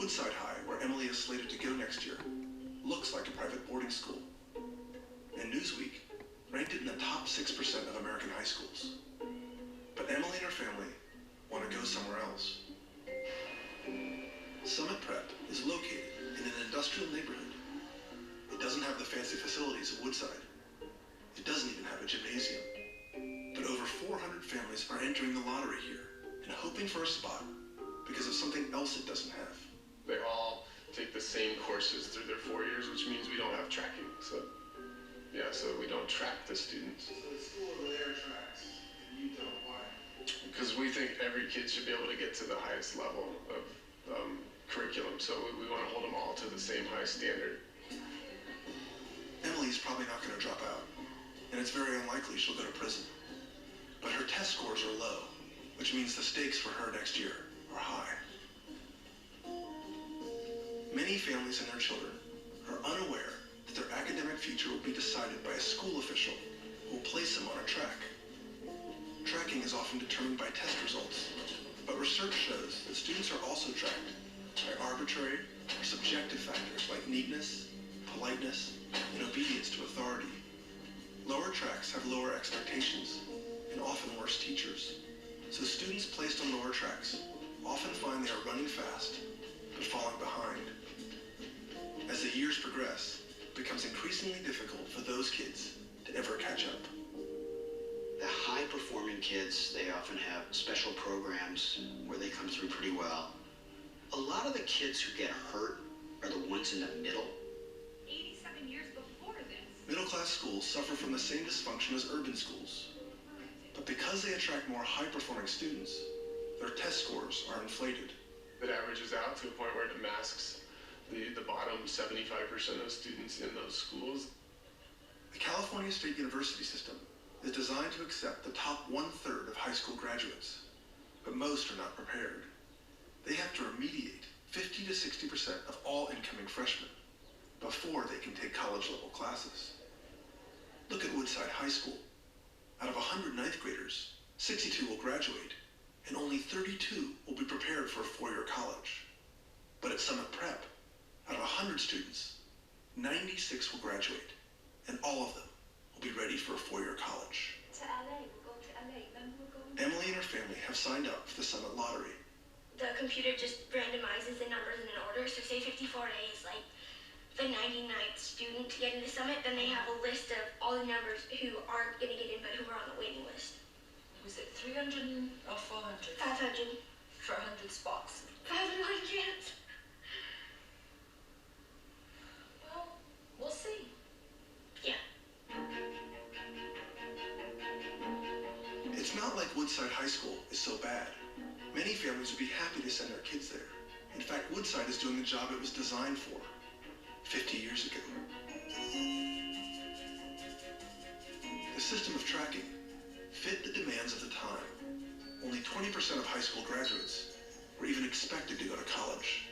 Woodside High, where Emily is slated to go next year, looks like a private boarding school. And Newsweek ranked it in the top 6% of American high schools. But Emily and her family want to go somewhere else. Summit Prep is located in an industrial neighborhood. It doesn't have the fancy facilities of Woodside. It doesn't even have a gymnasium. But over 400 families are entering the lottery here and hoping for a spot because of something else it doesn't have. They all take the same courses through their 4 years, which means we don't have tracking. So we don't track the students. So the school over there tracks, and you don't. Why? Because we think every kid should be able to get to the highest level of curriculum, so we want to hold them all to the same high standard. Emily's probably not going to drop out, and it's very unlikely she'll go to prison. But her test scores are low, which means the stakes for her next year are high. Many families and their children are unaware that their academic future will be decided by a school official who will place them on a track. Tracking is often determined by test results, but research shows that students are also tracked by arbitrary or subjective factors like neatness, politeness, and obedience to authority. Lower tracks have lower expectations and often worse teachers, so students placed on lower tracks often find they are running fast but falling behind. As the years progress, it becomes increasingly difficult for those kids to ever catch up. The high-performing kids, they often have special programs where they come through pretty well. A lot of the kids who get hurt are the ones in the middle. 87 years before this. Middle-class schools suffer from the same dysfunction as urban schools. But because they attract more high-performing students, their test scores are inflated. It averages out to a point where it masks the bottom 75% of students in those schools. The California State University system is designed to accept the top 1/3 of high school graduates, but most are not prepared. They have to remediate 50 to 60% of all incoming freshmen before they can take college-level classes. Look at Woodside High School. Out of 100 ninth graders, 62 will graduate, and only 32 will be prepared for a 4-year college. But at Summit Prep, out of 100 students, 96 will graduate, and all of them will be ready for a 4-year college. To LA, we'll go to LA, then we'll go. Emily and her family have signed up for the Summit Lottery. The computer just randomizes the numbers in an order. So say 54A is like the 99th student to get into Summit, then they have a list of all the numbers who aren't going to get in but who are on the waiting list. Was it 300 or 400? 500. For 100 spots. 500. Well, we'll see. Yeah. It's not like Woodside High School is so bad. Many families would be happy to send their kids there. In fact, Woodside is doing the job it was designed for 50 years ago. The system of tracking fit the demands of the time. Only 20% of high school graduates were even expected to go to college.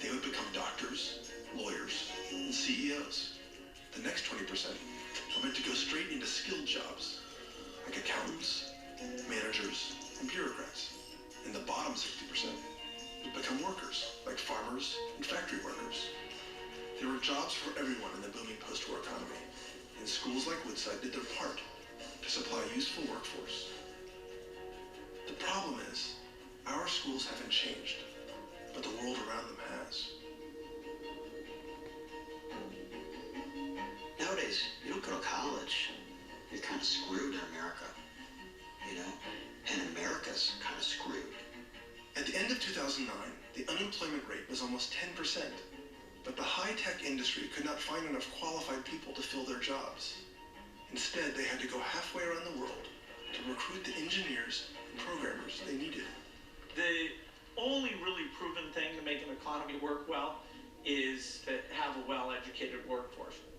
They would become doctors, lawyers, and CEOs. The next 20% were meant to go straight into skilled jobs, like accountants, managers, and bureaucrats. And the bottom 60% would become workers, like farmers and factory workers. There were jobs for everyone in the booming post-war economy, and schools like Woodside did their part to supply a useful workforce. The problem is, our schools haven't changed, but the world around them has. Nowadays, you don't go to college, you're kind of screwed in America, you know? And America's kind of screwed. At the end of 2009, the unemployment rate was almost 10%, but the high-tech industry could not find enough qualified people to fill their jobs. Instead, they had to go halfway around the world to recruit the engineers and programmers they needed. The only really proven thing to make an economy work well is to have a well-educated workforce.